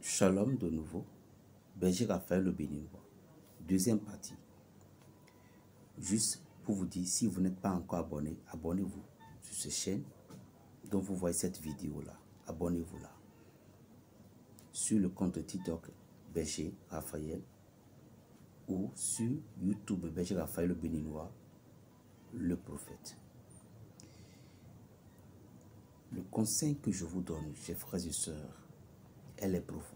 Shalom de nouveau, Berger Raphaël le Béninois. Deuxième partie. Juste pour vous dire, si vous n'êtes pas encore abonné, abonnez-vous sur cette chaîne dont vous voyez cette vidéo-là. Abonnez-vous là. Sur le compte TikTok Berger Raphaël ou sur YouTube Berger Raphaël le Béninois, le prophète. Le conseil que je vous donne, chers frères et sœurs, elle est profonde.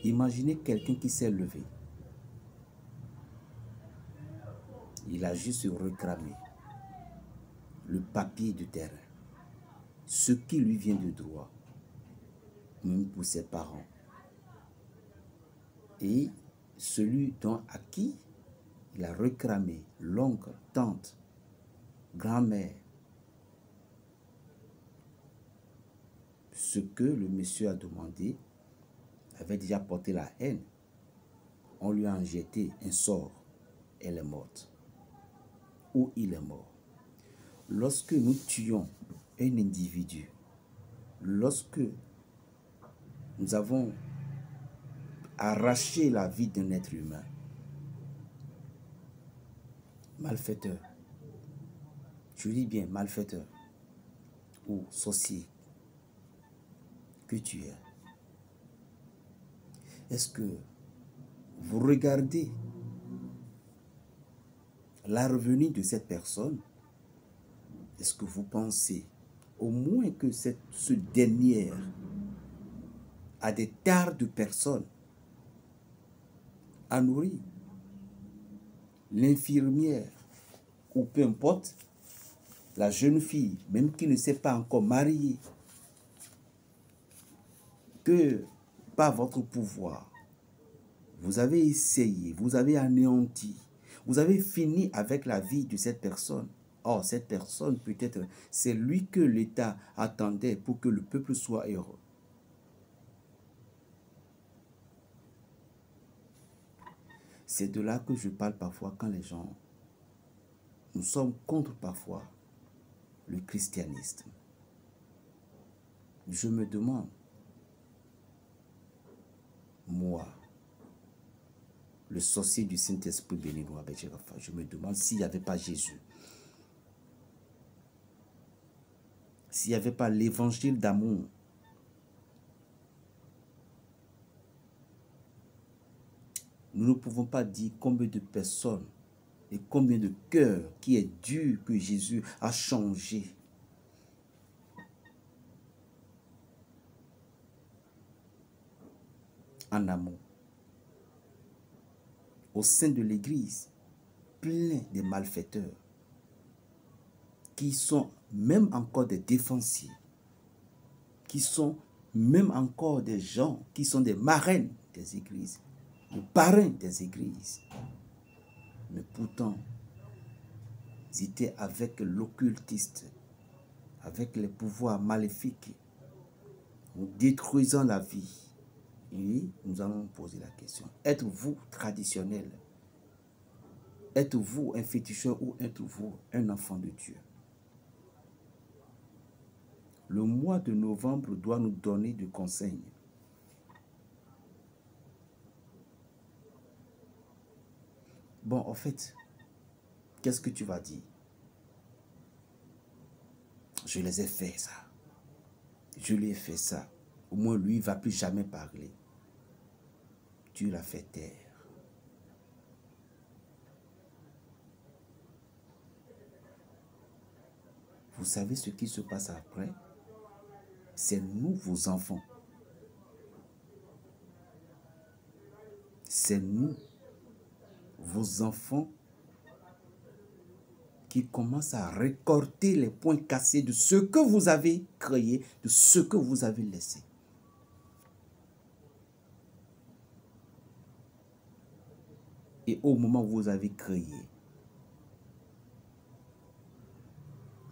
Imaginez quelqu'un qui s'est levé. Il a juste réclamé le papier du terrain, ce qui lui vient de droit, même pour ses parents. Et celui à qui il a réclamé, l'oncle, tante, grand-mère, ce que le monsieur a demandé, avait déjà porté la haine. On lui a injecté un sort, elle est morte. Ou il est mort. Lorsque nous tuons un individu, lorsque nous avons arraché la vie d'un être humain, malfaiteur, je dis bien malfaiteur ou sorcier que tu es, est-ce que vous regardez la revenue de cette personne? Est-ce que vous pensez au moins que ce dernier a des tas de personnes à nourrir? L'infirmière ou peu importe, la jeune fille, même qui ne s'est pas encore mariée, que par votre pouvoir, vous avez essayé, vous avez anéanti, vous avez fini avec la vie de cette personne. Or, cette personne, peut-être, c'est lui que l'État attendait pour que le peuple soit heureux. C'est de là que je parle parfois quand les gens, nous sommes contre parfois le christianisme. Je me demande, moi, le sorcier du Saint-Esprit béninois, je me demande s'il n'y avait pas Jésus, s'il n'y avait pas l'évangile d'amour, nous ne pouvons pas dire combien de personnes et combien de cœurs qui est dur que Jésus a changé. En amour. Au sein de l'Église, plein de malfaiteurs qui sont même encore des défensifs, qui sont même encore des gens qui sont des marraines des églises, des parrains des églises. Mais pourtant, ils étaient avec l'occultiste, avec les pouvoirs maléfiques, détruisant la vie. Et nous allons poser la question. Êtes-vous traditionnel? Êtes-vous un féticheur ou êtes-vous un enfant de Dieu? Le mois de novembre doit nous donner des conseils. Bon, en fait, qu'est-ce que tu vas dire? Je les ai fait ça. Je lui ai fait ça. Au moins, lui, il ne va plus jamais parler. Tu l'as fait taire. Vous savez ce qui se passe après? C'est nous, vos enfants. C'est nous, vos enfants, qui commencent à récolter les points cassés de ce que vous avez créé, de ce que vous avez laissé. Et au moment où vous avez créé,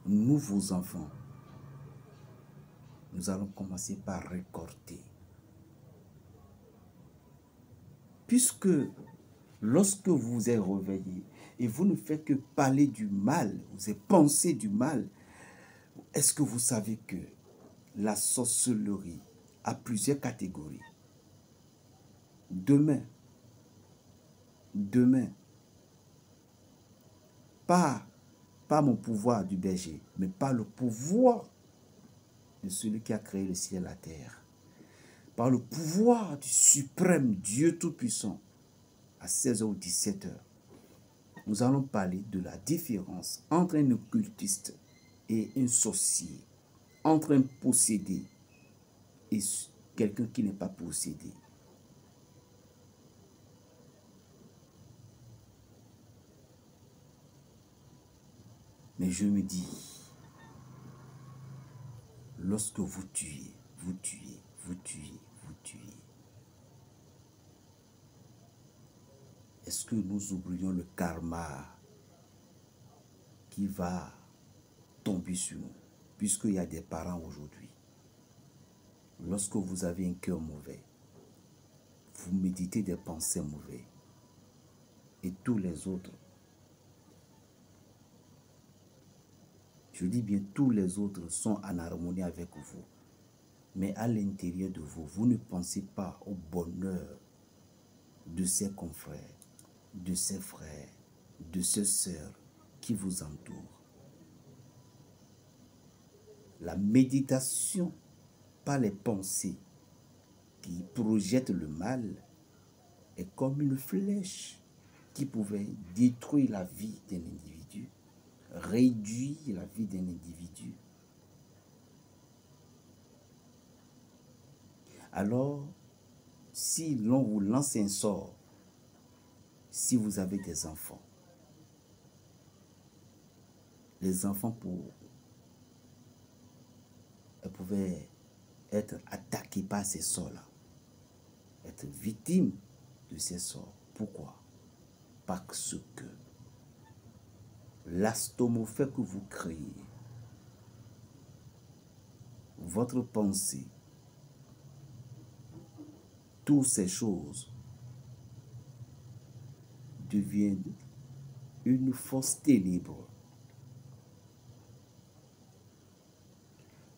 nous, vos enfants, nous allons commencer par récolter. Puisque lorsque vous vous êtes réveillé et vous ne faites que parler du mal, vous avez pensé du mal, est-ce que vous savez que la sorcellerie a plusieurs catégories. Demain, pas mon pouvoir du berger, mais par le pouvoir de celui qui a créé le ciel et la terre, par le pouvoir du suprême Dieu Tout-Puissant, à 16h ou 17h, nous allons parler de la différence entre un occultiste et un sorcier, entre un possédé et quelqu'un qui n'est pas possédé. Mais je me dis, lorsque vous tuez, est-ce que nous oublions le karma qui va tomber sur nous, puisqu'il y a des parents aujourd'hui? Lorsque vous avez un cœur mauvais, vous méditez des pensées mauvaises, et tous les autres, je dis bien tous les autres, sont en harmonie avec vous. Mais à l'intérieur de vous, vous ne pensez pas au bonheur de ses confrères, de ses frères, de ses sœurs qui vous entourent. La méditation par les pensées qui projettent le mal est comme une flèche qui pouvait détruire la vie d'un individu, réduire la vie d'un individu. Alors, si l'on vous lance un sort, si vous avez des enfants, les enfants pouvaient être attaqués par ces sorts-là, être victimes de ces sorts. Pourquoi? Parce que l'astomorphée que vous créez, votre pensée, toutes ces choses deviennent une force ténèbre.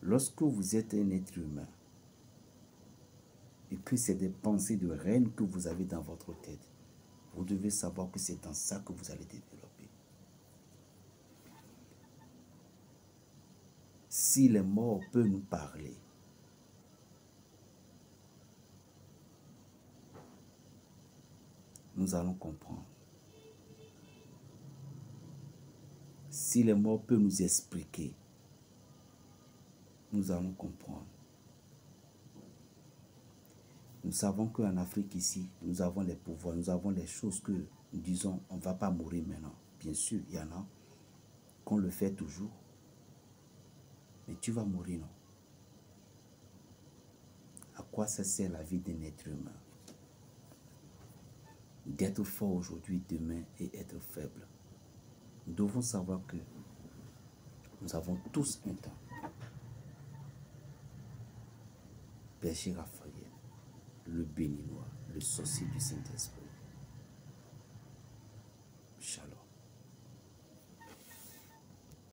Lorsque vous êtes un être humain et que c'est des pensées de reine que vous avez dans votre tête, vous devez savoir que c'est dans ça que vous allez développer. Si les morts peuvent nous parler, nous allons comprendre. Si les morts peuvent nous expliquer, nous allons comprendre. Nous savons qu'en Afrique ici, nous avons les pouvoirs, nous avons les choses que nous disons, on ne va pas mourir maintenant. Bien sûr, il y en a qu'on le fait toujours. Mais tu vas mourir, non? À quoi ça sert la vie d'un être humain? D'être fort aujourd'hui, demain et être faible. Nous devons savoir que nous avons tous un temps. Berger Raphaël, le béninois, le sorcier du Saint-Esprit.